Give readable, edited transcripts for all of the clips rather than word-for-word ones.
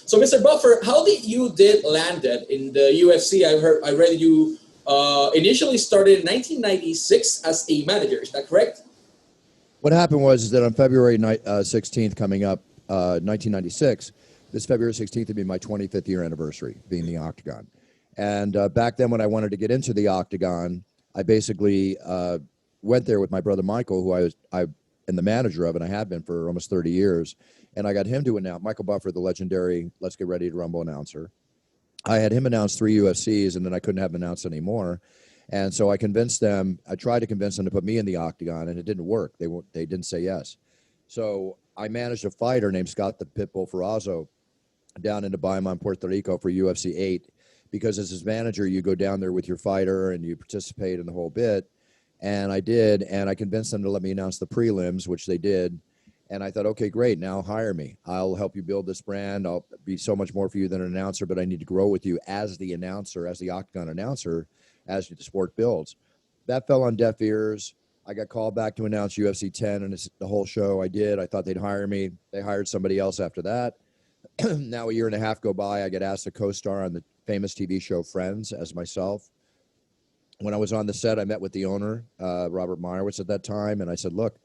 So, Mr. Buffer, how did you landed in the UFC? I read you initially started in 1996 as a manager. Is that correct? What happened was that on February 16th, coming up, 1996, this February 16th would be my 25th year anniversary being the Octagon. And back then, when I wanted to get into the Octagon, I basically went there with my brother Michael, who I am the manager of, and I have been for almost 30 years. And I got him to announce, Michael Buffer, the legendary Let's Get Ready to Rumble announcer. I had him announce 3 UFCs, and then I couldn't have him announce anymore. And so I convinced them, I tried to convince them to put me in the Octagon, and it didn't work. They didn't say yes. So I managed a fighter named Scott the Pitbull Ferrazzo down in Bayamon, Puerto Rico for UFC 8, because as his manager, you go down there with your fighter and you participate in the whole bit. And I did, and I convinced them to let me announce the prelims, which they did. And I thought, okay, great, now hire me. I'll help you build this brand. I'll be so much more for you than an announcer, but I need to grow with you as the announcer, as the Octagon announcer, as the sport builds. That fell on deaf ears. I got called back to announce UFC 10, and it's the whole show I did. I thought they'd hire me. They hired somebody else after that. Now a year and a half go by. I get asked to co-star on the famous TV show Friends as myself. When I was on the set, I met with the owner, Robert Meyerowitz at that time, and I said, look,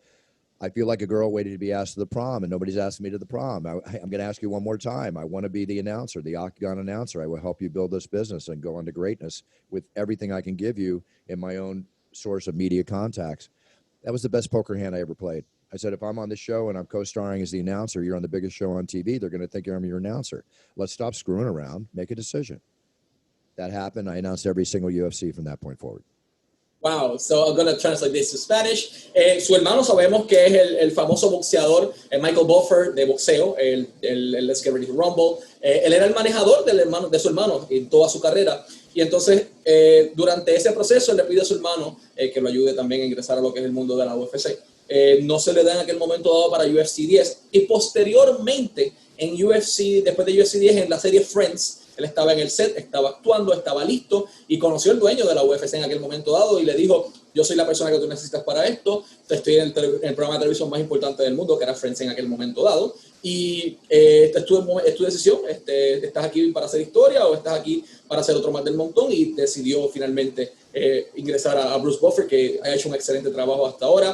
I feel like a girl waiting to be asked to the prom, and nobody's asking me to the prom. I'm going to ask you one more time. I want to be the announcer, the Octagon announcer. I will help you build this business and go on to greatness with everything I can give you in my own source of media contacts. That was the best poker hand I ever played. I said, if I'm on this show and I'm co-starring as the announcer, you're on the biggest show on TV, they're going to think I'm your announcer. Let's stop screwing around, make a decision. That happened. I announced every single UFC from that point forward. Wow, so I'm going to translate this to Spanish. Su hermano sabemos que es el famoso boxeador Michael Buffer de boxeo, el Let's Get Ready to Rumble. Él era el manejador de su hermano en toda su carrera. Y entonces, durante ese proceso, él le pide a su hermano que lo ayude también a ingresar a lo que es el mundo de la UFC. No se le da en aquel momento dado para UFC 10. Y posteriormente, en UFC, después de UFC 10, en la serie Friends, él estaba en el set, estaba actuando, estaba listo y conoció al dueño de la UFC en aquel momento dado y le dijo, yo soy la persona que tú necesitas para esto, estoy en el programa de televisión más importante del mundo, que era Friends en aquel momento dado, y es tu decisión, ¿estás aquí para hacer historia o estás aquí para hacer otro más del montón? Y decidió finalmente ingresar a Bruce Buffer, que ha hecho un excelente trabajo hasta ahora.